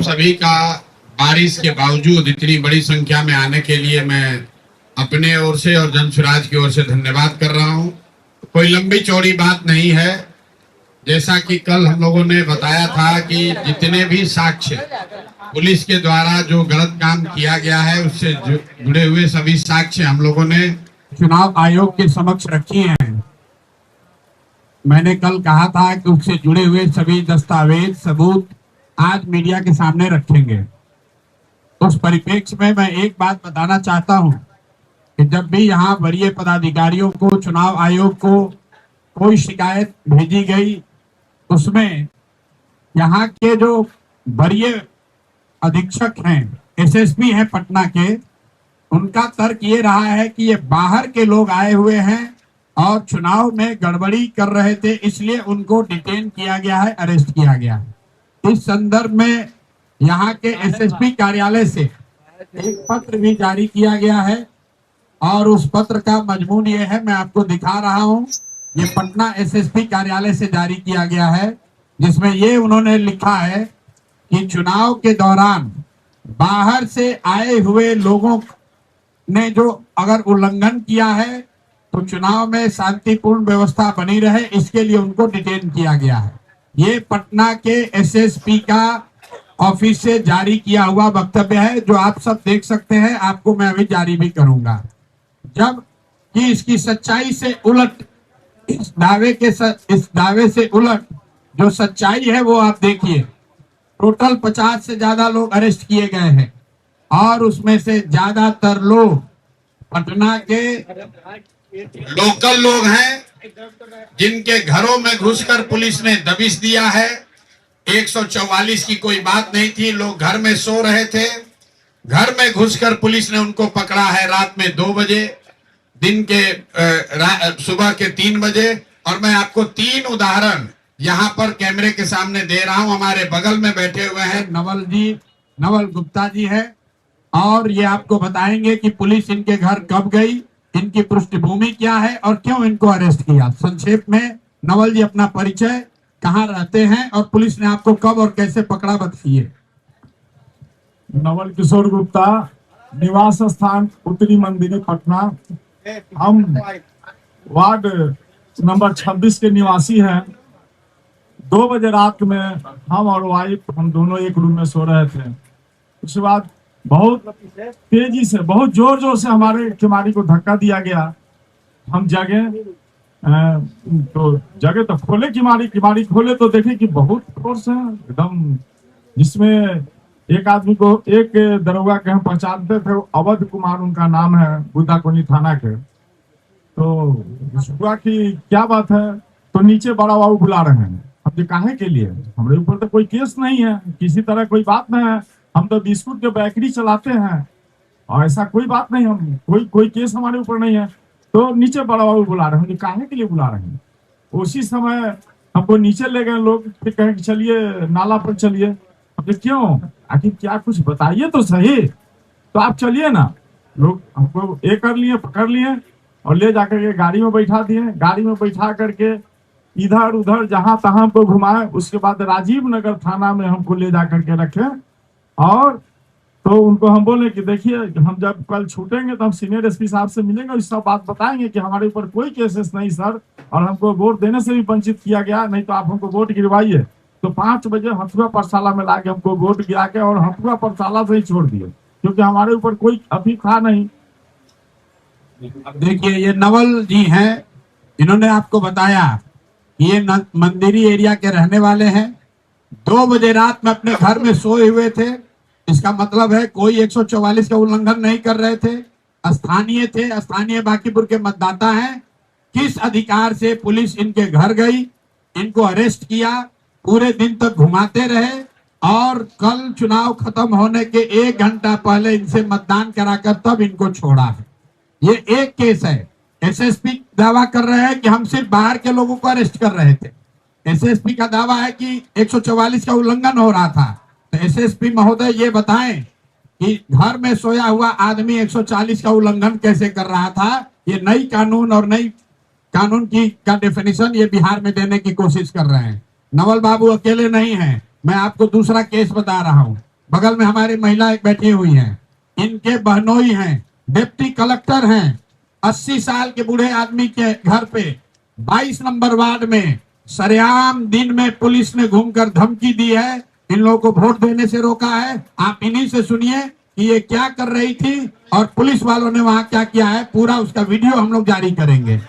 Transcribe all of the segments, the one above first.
सभी का बारिश के बावजूद इतनी बड़ी संख्या में आने के लिए मैं अपने ओर से और जनसुराज की ओर से धन्यवाद कर रहा हूं। कोई लंबी चौड़ी बात नहीं है। जैसा कि कल हम लोगों ने बताया था कि जितने भी साक्ष्य पुलिस के द्वारा जो गलत काम किया गया है उससे जुड़े हुए सभी साक्ष्य हम लोगों ने चुनाव आयोग के समक्ष रखी हैं। मैंने कल कहा था कि उससे जुड़े हुए सभी दस्तावेज सबूत आज मीडिया के सामने रखेंगे। उस परिप्रेक्ष्य में मैं एक बात बताना चाहता हूं कि जब भी यहाँ वरीय पदाधिकारियों को चुनाव आयोग को कोई शिकायत भेजी गई, उसमें यहाँ के जो वरीय अधीक्षक हैं, एसएसपी हैं पटना के, उनका तर्क ये रहा है कि ये बाहर के लोग आए हुए हैं और चुनाव में गड़बड़ी कर रहे थे, इसलिए उनको डिटेन किया गया है, अरेस्ट किया गया है। इस संदर्भ में यहाँ के एसएसपी कार्यालय से एक पत्र भी जारी किया गया है और उस पत्र का मजमून ये है, मैं आपको दिखा रहा हूं। ये पटना एसएसपी कार्यालय से जारी किया गया है, जिसमें ये उन्होंने लिखा है कि चुनाव के दौरान बाहर से आए हुए लोगों ने जो अगर उल्लंघन किया है तो चुनाव में शांतिपूर्ण व्यवस्था बनी रहे, इसके लिए उनको डिटेन किया गया है। ये पटना के एसएसपी का ऑफिस से जारी किया हुआ वक्तव्य है, जो आप सब देख सकते हैं। आपको मैं अभी जारी भी करूंगा। जब कि इसकी सच्चाई से उलट, इस दावे से उलट जो सच्चाई है वो आप देखिए। टोटल 50 से ज्यादा लोग अरेस्ट किए गए हैं और उसमें से ज्यादातर लोग पटना के लोकल लोग हैं, जिनके घरों में घुसकर पुलिस ने दबिश दिया है। 144 की कोई बात नहीं थी, लोग घर में सो रहे थे, घर में घुसकर पुलिस ने उनको पकड़ा है रात में 2 बजे, दिन के सुबह के 3 बजे। और मैं आपको 3 उदाहरण यहाँ पर कैमरे के सामने दे रहा हूं। हमारे बगल में बैठे हुए हैं नवल गुप्ता जी है, और ये आपको बताएंगे कि पुलिस इनके घर कब गई, इनकी पृष्ठभूमि क्या है और क्यों इनको अरेस्ट किया। संक्षेप में नवल जी अपना परिचय, कहाँ रहते हैं और पुलिस ने आपको कब और कैसे पकड़ा, बताइए। नवल किशोर गुप्ता, निवास स्थान उत्तरी मंदिर पटना। हम वार्ड नंबर 26 के निवासी हैं। 2 बजे रात में हम और वाइफ, हम दोनों एक रूम में सो रहे थे। उसके बाद बहुत तेजी से, बहुत जोर जोर से हमारे किमाड़ी को धक्का दिया गया। हम जगे तो खोले किमाड़ी खोले तो देखे कि बहुत फोर्स है एकदम, जिसमें एक आदमी को, एक दरोगा के हम पहचानते थे, अवध कुमार उनका नाम है, बुद्धाकोनी थाना के। तो हुआ कि क्या बात है, तो नीचे बड़ा बाबू बुला रहे हैं। हम काहे के लिए, हमारे ऊपर तो कोई केस नहीं है, किसी तरह कोई बात नहीं है, हम तो बिस्कुट के बेकरी चलाते हैं और ऐसा कोई बात नहीं, हम कोई केस हमारे ऊपर नहीं है। तो नीचे बड़ा बाबू बुला रहे हैं, काहे के लिए बुला रहे हैं। उसी समय हमको नीचे ले गए लोग, फिर कहे कि चलिए नाला पर चलिए। क्यों, आखिर क्या, कुछ बताइए तो सही। तो आप चलिए ना। लोग हमको ये कर लिए, पकड़ लिए और ले जाकर के गाड़ी में बैठा दिए। गाड़ी में बैठा करके इधर उधर जहां तहां हमको घुमाए। उसके बाद राजीव नगर थाना में हमको ले जाकर के रखे और तो उनको हम बोले कि देखिए, हम जब कल छूटेंगे तो हम सीनियर एसपी साहब से मिलेंगे और इस सब बात बताएंगे कि हमारे ऊपर कोई केसेस नहीं सर, और हमको वोट देने से भी वंचित किया गया, नहीं तो आप हमको वोट गिरवाइए। तो 5 बजे हथुआ पाठशाला में लाके हमको वोट गिरा के और हथुआ पाठशाला से ही छोड़ दिए, क्योंकि हमारे ऊपर कोई अभी था नहीं। अब देखिए, ये नवल जी हैं, इन्होंने आपको बताया कि ये मंदिरी एरिया के रहने वाले हैं। 2 बजे रात में अपने घर में सोए हुए थे। इसका मतलब है कोई 144 का उल्लंघन नहीं कर रहे थे, स्थानीय थे, स्थानीय बांकीपुर के मतदाता हैं। किस अधिकार से पुलिस इनके घर गई, इनको अरेस्ट किया, पूरे दिन तक घुमाते रहे और कल चुनाव खत्म होने के 1 घंटा पहले इनसे मतदान कराकर तब इनको छोड़ा है। ये एक केस है। एसएसपी दावा कर रहे हैं कि हम सिर्फ बाहर के लोगों को अरेस्ट कर रहे थे। एसएसपी का दावा है कि 144 का उल्लंघन हो रहा था। तो एसएसपी महोदय ये बताएं कि घर में सोया हुआ आदमी 140 का उल्लंघन कैसे कर रहा था। ये नई कानून और नई कानून की का डेफिनेशन ये बिहार में देने की कोशिश कर रहे हैं। नवल बाबू अकेले नहीं हैं, मैं आपको दूसरा केस बता रहा हूं। बगल में हमारी महिला एक बैठी हुई हैं, इनके बहनोई हैं, डिप्टी कलेक्टर हैं। 80 साल के बूढ़े आदमी के घर पे 22 नंबर वार्ड में सरेआम दिन में पुलिस ने घूमकर धमकी दी है, इन लोगों को वोट देने से रोका है। आप इन्हीं से सुनिए कि ये क्या कर रही थी और पुलिस वालों ने वहां क्या किया है। पूरा उसका वीडियो हम लोग जारी करेंगे।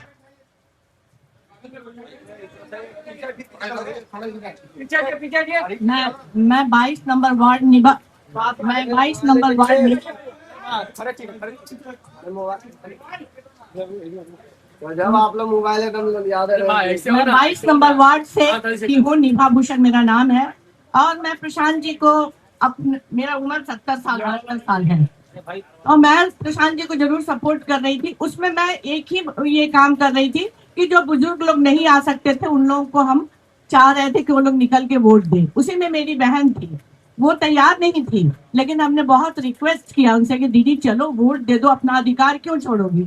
मैं 22 नंबर वार्ड निभा मैं 22 नंबर वार्ड जब आप लोग मोबाइल याद है मैं 22 नंबर वार्ड से की हूँ। निभा भूषण मेरा नाम है और मैं प्रशांत जी को मेरा उम्र 70 साल 72 साल है और मैं प्रशांत जी को जरूर सपोर्ट कर रही थी। उसमें मैं एक ही ये काम कर रही थी कि जो बुजुर्ग लोग नहीं आ सकते थे उन लोगों को हम चाह रहे थे कि वो लोग निकल के वोट दें। उसी में मेरी बहन थी, वो तैयार नहीं थी, लेकिन हमने बहुत रिक्वेस्ट किया उनसे कि दीदी चलो वोट दे दो, अपना अधिकार क्यों छोड़ोगी।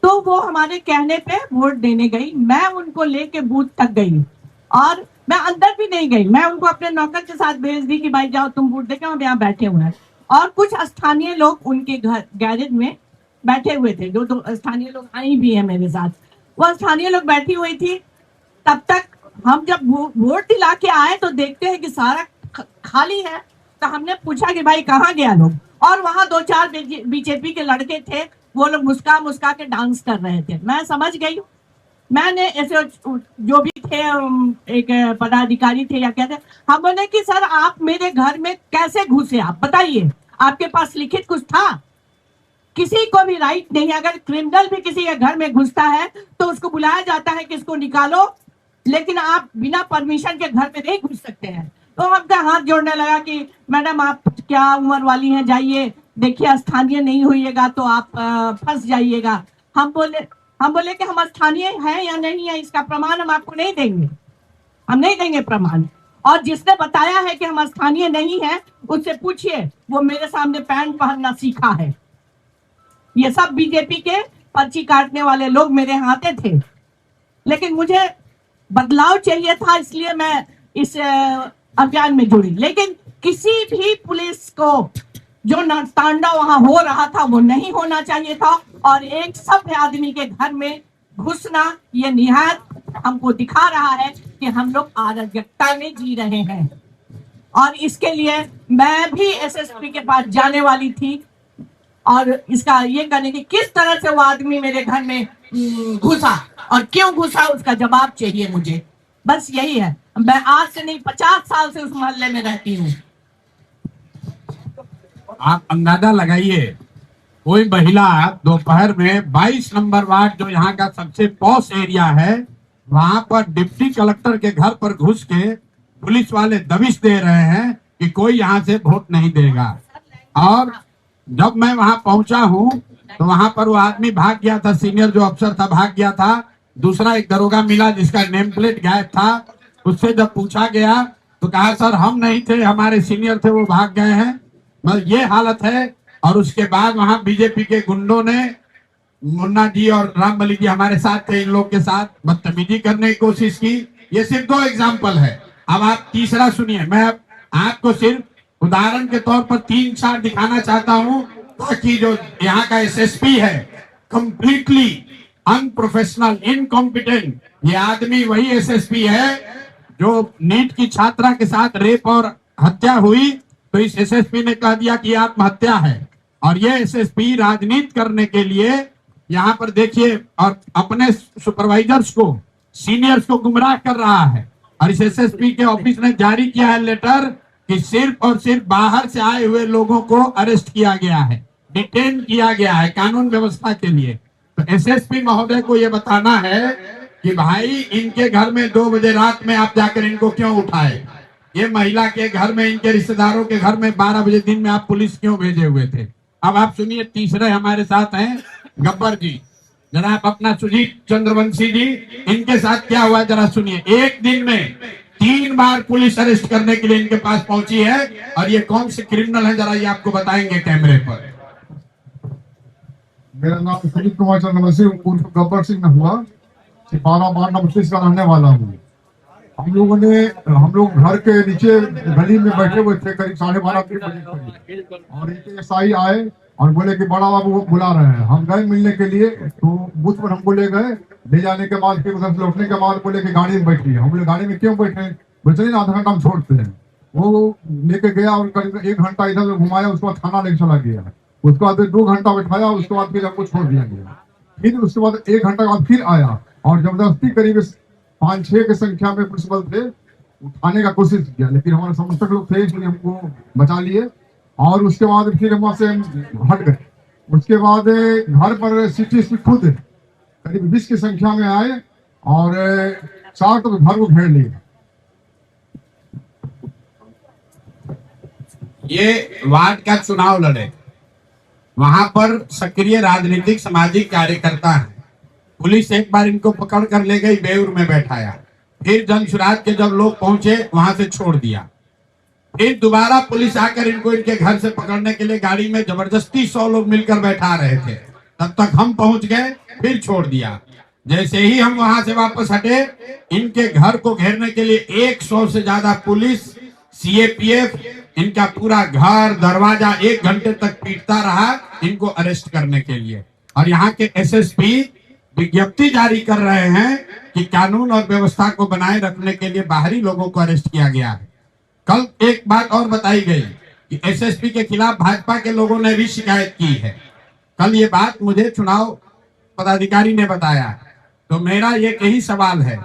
तो वो हमारे कहने पे वोट देने गई। मैं उनको लेके बूथ तक गई और मैं अंदर भी नहीं गई, मैं उनको अपने नौकर के साथ भेज दी कि भाई जाओ तुम वोट देके, हम यहाँ बैठे हुए हैं। और कुछ स्थानीय लोग उनके घर गैरेज में बैठे हुए थे, जो दो स्थानीय लोग आई भी है मेरे साथ, वो स्थानीय लोग बैठी हुई थी। तब तक हम जब वोट दिला के आए तो देखते हैं कि सारा खाली है। तो हमने पूछा कि भाई कहाँ गया लोग, और वहां 2-4 बीजेपी के लड़के थे, वो लोग मुस्का मुस्का के डांस कर रहे थे। मैं समझ गई, मैंने ऐसे जो भी थे एक पदाधिकारी थे या क्या थे, हम बोले कि सर आप मेरे घर में कैसे घुसे, आप बताइए, आपके पास लिखित कुछ था? किसी को भी राइट नहीं, अगर क्रिमिनल भी किसी के घर में घुसता है तो उसको बुलाया जाता है कि इसको निकालो, लेकिन आप बिना परमिशन के घर में नहीं घुस सकते हैं। तो हमका हाथ जोड़ने लगा कि मैडम आप क्या उम्र वाली हैं, जाइए देखिए, स्थानीय नहीं होइएगा तो आप फंस जाइएगा। हम बोले कि हम स्थानीय हैं या नहीं है इसका प्रमाण हम आपको नहीं देंगे, हम नहीं देंगे प्रमाण। और जिसने बताया है कि हम स्थानीय नहीं है उससे पूछिए, वो मेरे सामने पैंट पहनना सीखा है। ये सब बीजेपी के पर्ची काटने वाले लोग मेरे यहाँ आते थे, लेकिन मुझे बदलाव चाहिए था, इसलिए मैं इस अभियान में जुड़ी। लेकिन किसी भी पुलिस को जो तांडव वहां हो रहा था वो नहीं होना चाहिए था, और एक सभ्य आदमी के घर में घुसना ये निहायत हमको दिखा रहा है कि हम लोग अराजकता में जी रहे हैं। और इसके लिए मैं भी एसएसपी के पास जाने वाली थी और इसका ये करने की किस तरह से वो आदमी मेरे घर में घुसा और क्यों घुसा उसका जवाब चाहिए मुझे। बस यही है। मैं आज से नहीं 50 साल से उस मोहल्ले में रहती हूँ। आप अंदाजा लगाइए, कोई महिला दोपहर में 22 नंबर वार्ड जो यहाँ का सबसे पॉश एरिया है, वहां पर डिप्टी कलेक्टर के घर पर घुस के पुलिस वाले दबिश दे रहे हैं कि कोई यहाँ से वोट नहीं देगा। और जब मैं वहां पहुंचा हूं तो वहां पर वो आदमी भाग गया था, सीनियर जो अफसर था भाग गया था। दूसरा एक दरोगा मिला जिसका नेम प्लेट गायब था, उससे जब पूछा गया तो कहा सर हम नहीं थे, हमारे सीनियर थे वो भाग गए हैं। मतलब ये हालत है। और उसके बाद वहां बीजेपी के गुंडों ने, मुन्ना जी और राम बली जी हमारे साथ थे, इन लोग के साथ बदतमीजी करने की कोशिश की। ये सिर्फ 2 एग्जाम्पल है। अब आप तीसरा सुनिए। मैं आपको सिर्फ उदाहरण के तौर पर 3-4 दिखाना चाहता हूं, ताकि जो यहाँ का एसएसपी है कंप्लीटली अनप्रोफेशनल, इनकॉम्पिटेंट, ये आदमी वही एसएसपी है जो नीट की छात्रा के साथ रेप और हत्या हुई तो इस एसएसपी ने कह दिया कि आत्महत्या है। और ये एसएसपी राजनीति करने के लिए यहाँ पर देखिए, और अपने सुपरवाइजर्स को, सीनियर्स को गुमराह कर रहा है। और इस एसएसपी के ऑफिस ने जारी किया है लेटर कि सिर्फ और सिर्फ बाहर से आए हुए लोगों को अरेस्ट किया गया है, डिटेन किया गया है कानून व्यवस्था के लिए। तो एसएसपी महोदय को यह बताना है कि भाई इनके घर में 2 बजे रात में आप जाकर इनको क्यों उठाए, ये महिला के घर में, इनके रिश्तेदारों के घर में 12 बजे दिन में आप पुलिस क्यों भेजे हुए थे। अब आप सुनिए, तीसरे हमारे साथ हैं गब्बर जी, जरा आप अपना सुजीत चंद्रवंशी जी, इनके साथ क्या हुआ जरा सुनिए। एक दिन में 3 बार पुलिस अरेस्ट करने के लिए इनके पास पहुंची है, और ये कौन से क्रिमिनल है जरा ये आपको बताएंगे कैमरे पर। मेरा नाम सुजीत कुमार चंद्रवंशी उर्फ गब्बर सिंह हुआ, 12 वार्ड नंबर 30 का रहने वाला हूँ। हम लोग घर के नीचे गली में बैठे हुए थे करीब 12:30 बजे करीब, और एक एसआई आए और बोले कि बड़ा बाबू वो बुला रहे हैं। हम गए मिलने के लिए, तो बूथ पर हमको ले गए। ले जाने के बाद फिर उधर से लौटने के बाद बोले कि गाड़ी में बैठिए। हम बोले गाड़ी में क्यों बैठे? बोले चलिए आधा घंटा हम छोड़ते हैं। वो लेके गया और करीब 1 घंटा इधर घुमाया, उसके बाद थाना लेके चला गया। उसके बाद 2 घंटा बैठाया, उसके बाद फिर हमको छोड़ दिया गया। फिर उसके बाद 1 घंटा बाद फिर आया और जबरदस्ती करीब 5-6 की संख्या में पुलिस बल थे, उठाने का कोशिश किया, लेकिन हमारे समर्थक लोग थे इसलिए हमको बचा लिए। और उसके बाद फिर वहां से हट गए। उसके बाद घर पर सिटी खुद करीब 20 की संख्या में आए और 4 तो घर को घेर लिए। ये वार्ड का चुनाव लड़े, वहां पर सक्रिय राजनीतिक सामाजिक कार्यकर्ता है। पुलिस एक बार इनको पकड़ कर ले गई, बेऊर में बैठाया। फिर जन सुराज के जब लोग पहुंचे वहां से छोड़ दिया। फिर दोबारा पुलिस आकर इनको इनके घर से पकड़ने के लिए गाड़ी में जबरदस्ती 100 लोग मिलकर बैठा रहे थे। तब तक हम पहुंच गए, फिर छोड़ दिया। जैसे ही हम वहां से वापस हटे, इनके घर को घेरने के लिए 100 से ज्यादा पुलिस, सीएपीएफ इनका पूरा घर दरवाजा 1 घंटे तक पीटता रहा इनको अरेस्ट करने के लिए। और यहाँ के एसएसपी विज्ञप्ति जारी कर रहे हैं कि कानून और व्यवस्था को बनाए रखने के लिए बाहरी लोगों को अरेस्ट किया गया है। कल एक बात और बताई गई कि एसएसपी के खिलाफ भाजपा के लोगों ने भी शिकायत की है। कल ये बात मुझे चुनाव पदाधिकारी ने बताया। तो मेरा ये यही सवाल है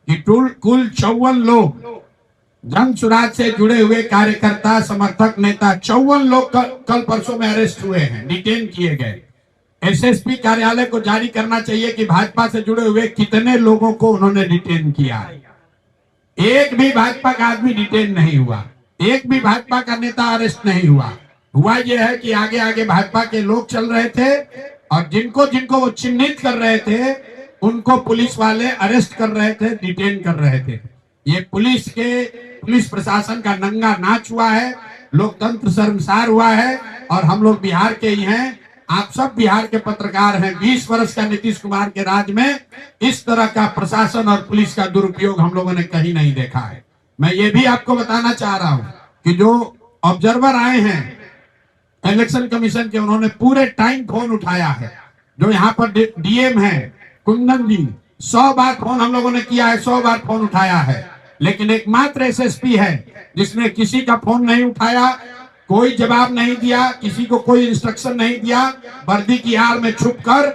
कि कुल 54 लोग जन सुराज से जुड़े हुए कार्यकर्ता, समर्थक, नेता 54 लोग कल परसों में अरेस्ट हुए हैं, डिटेन किए गए। एसएसपी कार्यालय को जारी करना चाहिए कि भाजपा से जुड़े हुए कितने लोगों को उन्होंने डिटेन किया। एक भी भाजपा का आदमी डिटेन नहीं हुआ, एक भी भाजपा का नेता अरेस्ट नहीं हुआ। हुआ यह है कि आगे आगे भाजपा के लोग चल रहे थे और जिनको जिनको वो चिन्हित कर रहे थे उनको पुलिस वाले अरेस्ट कर रहे थे, डिटेन कर रहे थे। ये पुलिस प्रशासन का नंगा नाच हुआ है, लोकतंत्र शर्मसार हुआ है। और हम लोग बिहार के ही हैं, आप सब बिहार के पत्रकार हैं। 20 वर्ष का नीतीश कुमार के राज में इस तरह का प्रशासन और पुलिस का दुरुपयोग हम लोगों ने कहीं नहीं देखा है। मैं ये भी आपको बताना चाह रहा हूं कि जो ऑब्जर्वर आए हैं इलेक्शन कमीशन के, उन्होंने पूरे टाइम फोन उठाया है। जो यहाँ पर डीएम है कुंदन जी, 100 बार फोन हम लोगों ने किया है, 100 बार फोन उठाया है। लेकिन एकमात्र एसएसपी है जिसने किसी का फोन नहीं उठाया, कोई जवाब नहीं दिया, किसी को कोई इंस्ट्रक्शन नहीं दिया। वर्दी की आड़ में छुपकर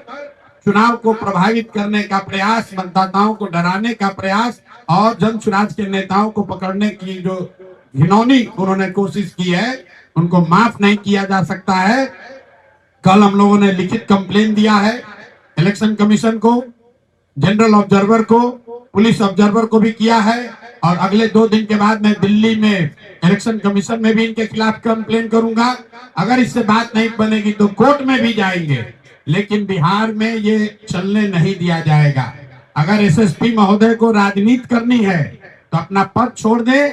चुनाव को प्रभावित करने का प्रयास, मतदाताओं को डराने का प्रयास और जन सुराज के नेताओं को पकड़ने की जो घिनौनी उन्होंने कोशिश की है, उनको माफ नहीं किया जा सकता है। कल हम लोगों ने लिखित कंप्लेन दिया है इलेक्शन कमीशन को, जनरल ऑब्जर्वर को, पुलिस ऑब्जर्वर को भी किया है। और अगले 2 दिन के बाद मैं दिल्ली में इलेक्शन कमीशन में भी इनके खिलाफ कंप्लेन करूंगा। अगर इससे बात नहीं बनेगी तो कोर्ट में भी जाएंगे। लेकिन बिहार में ये चलने नहीं दिया जाएगा। अगर एसएसपी महोदय को राजनीति करनी है तो अपना पद छोड़ दे,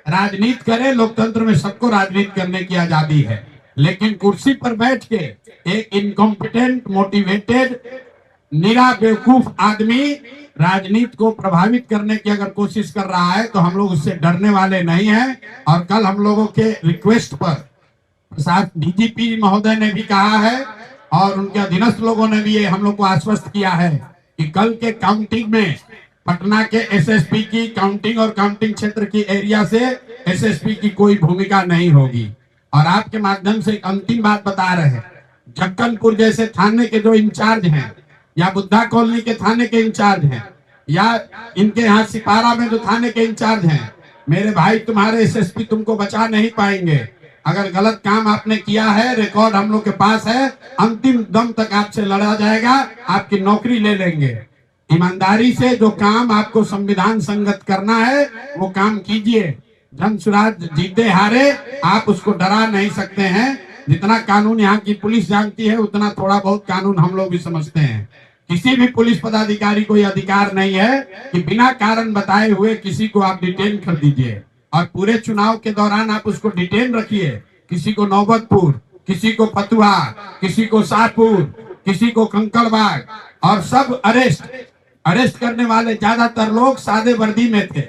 राजनीति करे। लोकतंत्र में सबको राजनीति करने की आजादी है। लेकिन कुर्सी पर बैठ के एक इनकॉम्पिटेंट, मोटिवेटेड, निरा बेवकूफ आदमी राजनीति को प्रभावित करने की अगर कोशिश कर रहा है तो हम लोग उससे डरने वाले नहीं हैं। और कल हम लोगों के रिक्वेस्ट पर डीजीपी महोदय ने भी कहा है और उनके अधीनस्थ लोगों ने भी ये हम लोग को आश्वस्त किया है कि कल के काउंटिंग में पटना के एसएसपी की काउंटिंग और काउंटिंग क्षेत्र की एरिया से एसएसपी की कोई भूमिका नहीं होगी। और आपके माध्यम से एक अंतिम बात बता रहे हैं, जक्कनपुर जैसे थाने के जो इंचार्ज हैं, या बुद्धा कॉलोनी के थाने के इंचार्ज हैं, या इनके यहाँ सिपारा में जो थाने के इंचार्ज हैं, मेरे भाई तुम्हारे एसएसपी तुमको बचा नहीं पाएंगे। अगर गलत काम आपने किया है, रिकॉर्ड हम लोग के पास है, अंतिम दम तक आपसे लड़ा जाएगा, आपकी नौकरी ले लेंगे। ईमानदारी से जो काम आपको संविधान संगत करना है वो काम कीजिए। जन सुराज जीते हारे आप उसको डरा नहीं सकते हैं। जितना कानून यहाँ की पुलिस जानती है उतना थोड़ा बहुत कानून हम लोग भी समझते हैं। किसी भी पुलिस पदाधिकारी को यह अधिकार नहीं है कि बिना कारण बताए हुए किसी को आप डिटेन कर दीजिए। और पूरे चुनाव के दौरान आप उसको डिटेन रखिए। किसी को नौबतपुर, किसी को फतुहा, किसी को शाहपुर, किसी को कंकड़बाग, और सब अरेस्ट करने वाले ज्यादातर लोग सादे वर्दी में थे।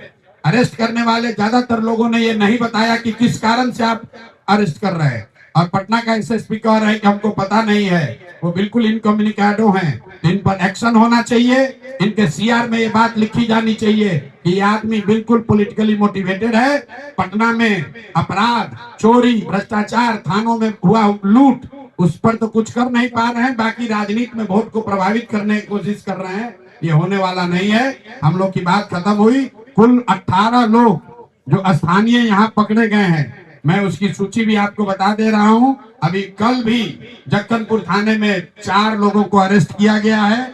अरेस्ट करने वाले ज्यादातर लोगों ने ये नहीं बताया कि किस कारण से आप अरेस्ट कर रहे हैं। और पटना का एसएसपी कह रहे हैं कि हमको पता नहीं है, वो बिल्कुल इनकम्युनिकेटो हैं। इन पर एक्शन होना चाहिए, इनके सीआर में ये बात लिखी जानी चाहिए कि ये आदमी बिल्कुल पॉलिटिकली मोटिवेटेड है। पटना में अपराध, चोरी, भ्रष्टाचार, थानों में हुआ लूट, उस पर तो कुछ कर नहीं पा रहे हैं, बाकी राजनीति में वोट को प्रभावित करने की कोशिश कर रहे हैं। ये होने वाला नहीं है। हम लोग की बात खत्म हुई। कुल 18 लोग जो स्थानीय यहाँ पकड़े गए हैं, मैं उसकी सूची भी आपको बता दे रहा हूं। अभी कल भी जक्कनपुर थाने में 4 लोगों को अरेस्ट किया गया है,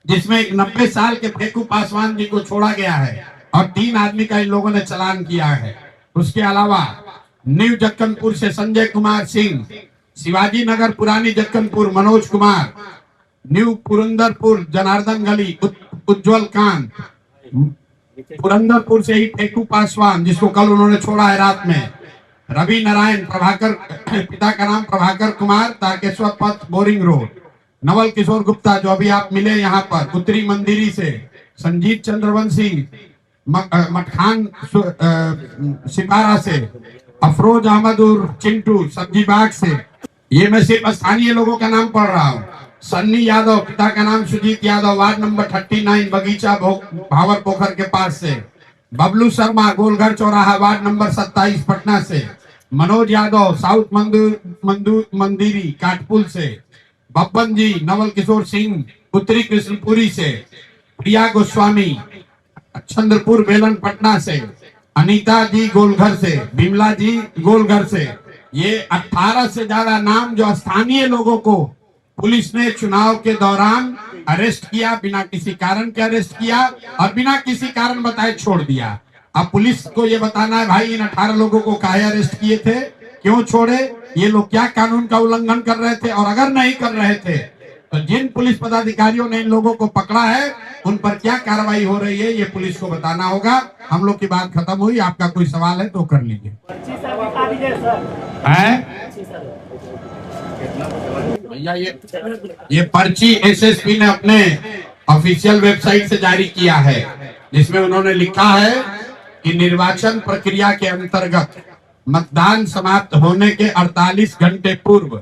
जिसमें एक 90 साल के फेकू पासवान जी को छोड़ा गया है और 3 आदमी का इन लोगों ने चालान किया है। उसके अलावा न्यू जक्कनपुर से संजय कुमार सिंह, शिवाजी नगर पुरानी जक्कनपुर मनोज कुमार, न्यू पुरंदरपुर जनार्दन गली उज्जवल कांत, पुरंदरपुर से ही फेकू पासवान जिसको कल उन्होंने छोड़ा है रात में, रवि नारायण प्रभाकर, पिता का नाम प्रभाकर कुमार, तारकेश्वर पथ बोरिंग रोड, नवल किशोर गुप्ता जो अभी आप मिले यहाँ पर उत्तरी मंदिरी से, संजीत चंद्रवंशी मटखान सिपारा से, अफरोज अहमद उर्फ चिंटू सब्जी बाग से। ये मैं सिर्फ स्थानीय लोगों का नाम पढ़ रहा हूँ। सन्नी यादव, पिता का नाम सुजीत यादव, वार्ड नंबर 39 बगीचा भावर पोखर के पास से, बबलू शर्मा गोलघर चौराहा वार्ड नंबर 27 पटना से, मनोज यादव साउथ मंदिरी काटपुल से, बब्बन जी नवल किशोर सिंह उत्तरी कृष्णपुरी से, प्रिया गोस्वामी चंद्रपुर बेलन पटना से, अनीता जी गोलघर से, बिमला जी गोलघर से। ये 18 से ज्यादा नाम जो स्थानीय लोगों को पुलिस ने चुनाव के दौरान अरेस्ट किया, बिना किसी कारण के अरेस्ट किया और बिना किसी कारण बताए छोड़ दिया। अब पुलिस को ये बताना है भाई इन 18 लोगों को काहे अरेस्ट किए थे, क्यों छोड़े, ये लोग क्या कानून का उल्लंघन कर रहे थे, और अगर नहीं कर रहे थे तो जिन पुलिस पदाधिकारियों ने इन लोगों को पकड़ा है उन पर क्या कार्रवाई हो रही है, ये पुलिस को बताना होगा। हम लोग की बात खत्म हुई। आपका कोई सवाल है तो कर लीजिए। भैया ये पर्ची एसएसपी ने अपने ऑफिशियल वेबसाइट से जारी किया है, जिसमें उन्होंने लिखा है कि निर्वाचन प्रक्रिया के अंतर्गत मतदान समाप्त होने के 48 घंटे पूर्व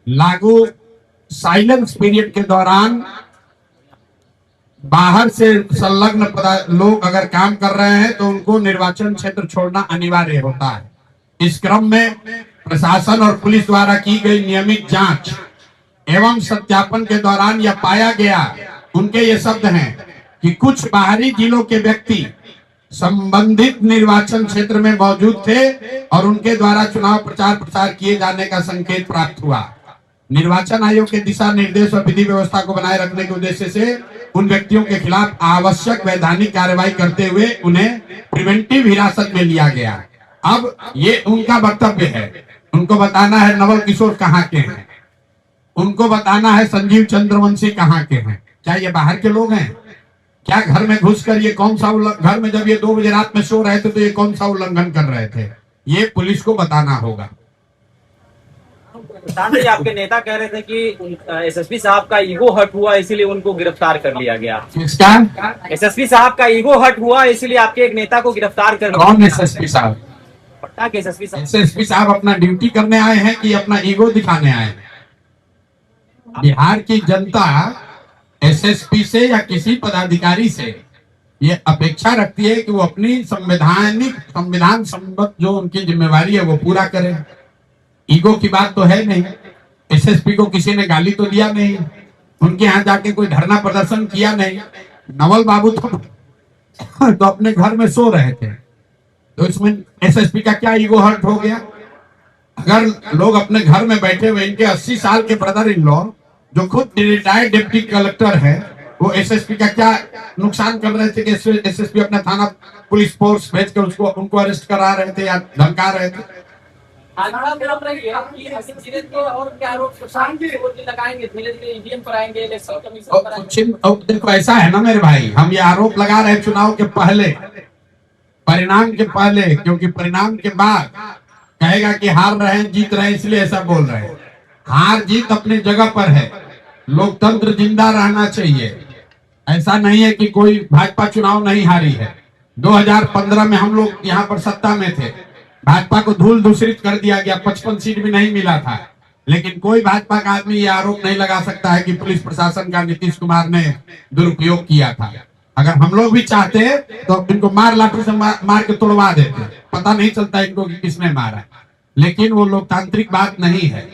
लागू साइलेंस पीरियड के दौरान बाहर से संलग्न लोग अगर काम कर रहे हैं तो उनको निर्वाचन क्षेत्र छोड़ना अनिवार्य होता है। इस क्रम में प्रशासन और पुलिस द्वारा की गई नियमित जांच एवं सत्यापन के दौरान यह पाया गया, उनके ये शब्द हैं कि कुछ बाहरी जिलों के व्यक्ति संबंधित निर्वाचन क्षेत्र में मौजूद थे और उनके द्वारा चुनाव प्रचार प्रसार किए जाने का संकेत प्राप्त हुआ। निर्वाचन आयोग के दिशा निर्देश और विधि व्यवस्था को बनाए रखने के उद्देश्य से उन व्यक्तियों के खिलाफ आवश्यक वैधानिक कार्रवाई करते हुए उन्हें प्रिवेंटिव हिरासत में लिया गया। अब ये उनका वक्तव्य है, उनको बताना है नवल किशोर कहाँ के हैं, उनको बताना है संजीव चंद्रवंशी कहाँ के हैं। क्या ये बाहर के लोग हैं? क्या घर में घुसकर ये कौन सा घर में जब ये 2 बजे रात में सो रहे थे तो ये कौन सा उल्लंघन कर रहे थे, ये पुलिस को बताना होगा। आपके नेता कह रहे थे कि एसएसपी साहब का ईगो हर्ट हुआ इसीलिए उनको गिरफ्तार कर लिया गया। किसका? एसएसपी साहब का ईगो हर्ट हुआ इसलिए आपके एक नेता को गिरफ्तार कर लिया। कौन एसएसपी साहब? पटना के एसएसपी साहब। एसएसपी साहब अपना ड्यूटी करने आए हैं कि अपना ईगो दिखाने आए हैं? बिहार की जनता एसएसपी से या किसी पदाधिकारी से ये अपेक्षा रखती है कि वो अपनी संविधान संबद्ध जो उनकी जिम्मेवारी है वो पूरा करें। ईगो की बात तो है नहीं। एसएसपी को किसी ने गाली तो दिया नहीं, उनके यहाँ जाके कोई धरना प्रदर्शन किया नहीं। नवल बाबू तो अपने घर में सो रहे थे, तो इसमें एसएसपी का क्या ईगो हर्ट हो गया? अगर लोग अपने घर में बैठे हुए इनके 80 साल के ब्रदर इन लॉ जो खुद रिटायर्ड डिप्टी कलेक्टर है, वो एसएसपी का क्या नुकसान कर रहे थे कि एसएसपी अपना थाना पुलिस फोर्स भेजकर उनको अरेस्ट करा रहे थे या धमका रहे थे? देखो ऐसा है ना मेरे भाई, हम ये आरोप लगा रहे हैं चुनाव के पहले, परिणाम के पहले, क्योंकि परिणाम के बाद कहेगा कि हार रहे हैं जीत रहे हैं इसलिए ऐसा बोल रहे हैं। हार जीत अपनी जगह पर है, लोकतंत्र जिंदा रहना चाहिए। ऐसा नहीं है कि कोई भाजपा चुनाव नहीं हारी है, 2015 में हम लोग यहाँ पर सत्ता में थे, भाजपा को धूल दूषित कर दिया गया, 55 सीट भी नहीं मिला था। लेकिन कोई भाजपा का आदमी ये आरोप नहीं लगा सकता है कि पुलिस प्रशासन का नीतीश कुमार ने दुरुपयोग किया था। अगर हम लोग भी चाहते तो इनको मार लाठी से मार के तोड़वा देते, पता नहीं चलता इनको कि किसने मारा। लेकिन वो लोकतांत्रिक बात नहीं है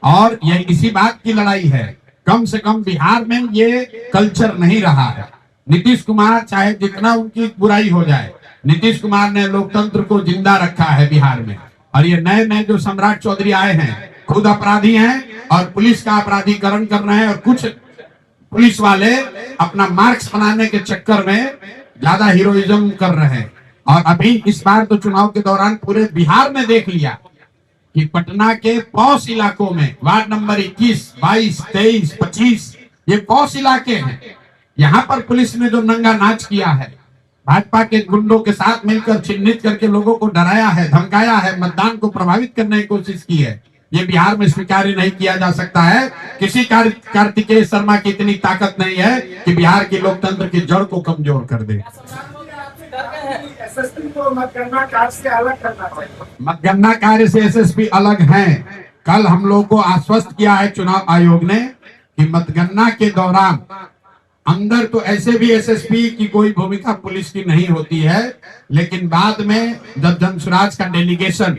और ये इसी बात की लड़ाई है। कम से कम बिहार में ये कल्चर नहीं रहा है। नीतीश कुमार चाहे जितना उनकी बुराई हो जाए, नीतीश कुमार ने लोकतंत्र को जिंदा रखा है बिहार में। और ये नए नए जो सम्राट चौधरी आए हैं खुद अपराधी हैं और पुलिस का अपराधीकरण कर रहे हैं। और कुछ पुलिस वाले अपना मार्क्स बनाने के चक्कर में ज्यादा हीरोइज्म कर रहे हैं। और अभी इस बार तो चुनाव के दौरान पूरे बिहार में देख लिया कि पटना के पॉश इलाकों में वार्ड नंबर 21, 22, 23, 25 ये पॉश इलाके हैं। यहाँ पर पुलिस ने जो नंगा नाच किया है, भाजपा के गुंडों के साथ मिलकर चिन्हित करके लोगों को डराया है, धमकाया है, मतदान को प्रभावित करने की कोशिश की है, ये बिहार में स्वीकार नहीं किया जा सकता है। किसी कार्तिकेय शर्मा की इतनी ताकत नहीं है कि बिहार के लोकतंत्र की जड़ को कमजोर कर दे। एसएसपी को मतगणना कार्य से अलग करना चाहिए। मतगणना कार्य से एसएसपी अलग हैं। कल हम लोग को आश्वस्त किया है चुनाव आयोग ने कि मतगणना के दौरान अंदर तो ऐसे भी एसएसपी की कोई भूमिका पुलिस की नहीं होती है, लेकिन बाद में जब जनसुराज का डेलीगेशन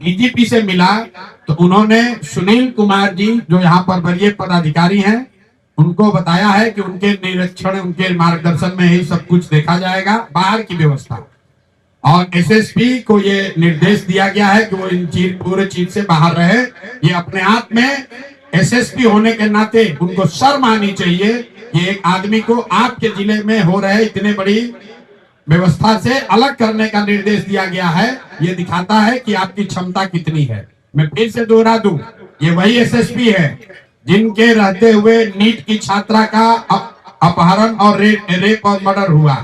डीजीपी से मिला तो उन्होंने सुनील कुमार जी जो यहाँ पर वरीय पदाधिकारी हैं उनको बताया है कि उनके निरीक्षण, उनके मार्गदर्शन में ही सब कुछ देखा जाएगा, बाहर की व्यवस्था। और एसएसपी को ये निर्देश दिया गया है कि वो इन पूरे चीज से बाहर रहे। ये अपने आप में एसएसपी होने के नाते उनको शर्म आनी चाहिए कि एक आदमी को आपके जिले में हो रहे इतने बड़ी व्यवस्था से अलग करने का निर्देश दिया गया है। ये दिखाता है कि आपकी क्षमता कितनी है। मैं फिर से दोहरा दूं, ये वही एसएसपी है जिनके रहते हुए नीट की छात्रा का अपहरण और रेप और मर्डर हुआ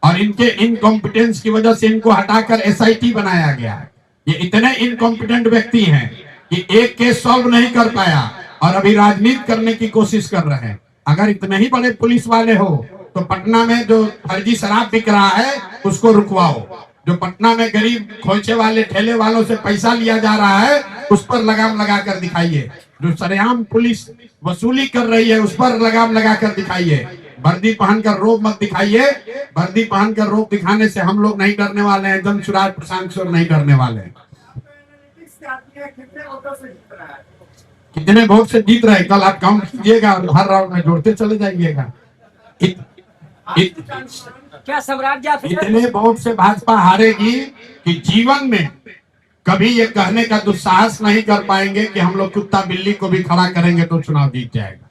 और इनके इनकॉम्पिटेंस की वजह से इनको हटाकर एसआईटी बनाया गया है। ये इतने इनकॉम्पिटेंट व्यक्ति हैं कि एक केस सॉल्व नहीं कर पाया और अभी राजनीति करने की कोशिश कर रहे हैं। अगर इतने ही बड़े पुलिस वाले हो तो पटना में जो फर्जी शराब बिक रहा है उसको रुकवाओ। जो पटना में गरीब खोचे वाले ठेले वालों से पैसा लिया जा रहा है उस पर लगाम लगा कर दिखाइए। जो सरेआम पुलिस वसूली कर रही है उस पर लगाम लगा कर दिखाइए। वर्दी पहनकर रोब मत दिखाइए। वर्दी पहनकर रोब दिखाने से हम लोग नहीं डरने वाले हैं, जनसुराज प्रशांत किशोर नहीं डरने वाले हैं। कितने वोट से जीत रहे कल आप काउंट कीजिएगा और हर राउंड में जोड़ते चले जाइएगा। क्या सम्राट जी इतने वोट से भाजपा हारेगी कि जीवन में कभी ये कहने का दुस्साहस नहीं कर पाएंगे कि हम लोग कुत्ता बिल्ली को भी खड़ा करेंगे तो चुनाव जीत जाएगा।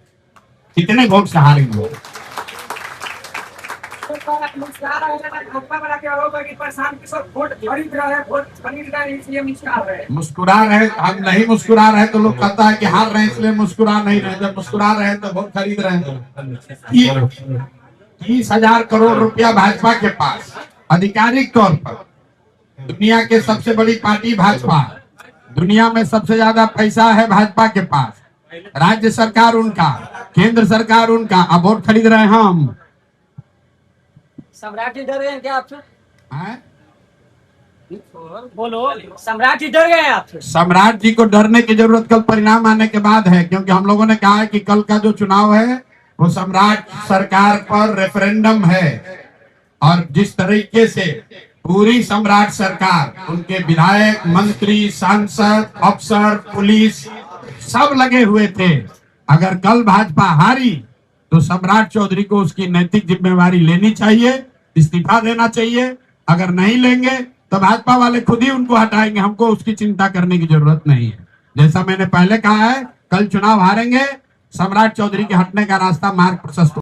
कितने वोट से हारेंगे। मुस्कुरा रहे, हम नहीं मुस्कुरा रहे तो लोग कहता है कि हार रहे इसलिए मुस्कुरा नहीं रहे। जब मुस्कुरा रहे तो वोट खरीद रहे हैं। 30,000 करोड़ रुपया भाजपा के पास आधिकारिक तौर पर। दुनिया के सबसे बड़ी पार्टी भाजपा, दुनिया में सबसे ज्यादा पैसा है भाजपा के पास। राज्य सरकार उनका, केंद्र सरकार उनका, अब वोट खरीद रहे हैं हम। सम्राट जी डर गए हैं क्या आपसे? बोलो, सम्राट जी डर गए हैं आपसे? सम्राट जी को डरने की जरूरत कल परिणाम आने के बाद है, क्योंकि हम लोगों ने कहा है कि कल का जो चुनाव है वो सम्राट सरकार पर रेफरेंडम है। और जिस तरीके से पूरी सम्राट सरकार, उनके विधायक, मंत्री, सांसद, अफसर, पुलिस सब लगे हुए थे, अगर कल भाजपा हारी तो सम्राट चौधरी को उसकी नैतिक जिम्मेवारी लेनी चाहिए, इस्तीफा देना चाहिए। अगर नहीं लेंगे तो भाजपा वाले खुद ही उनको हटाएंगे, हमको उसकी चिंता करने की जरूरत नहीं है। जैसा मैंने पहले कहा है, कल चुनाव हारेंगे, सम्राट चौधरी के हटने का रास्ता मार्ग प्रशस्त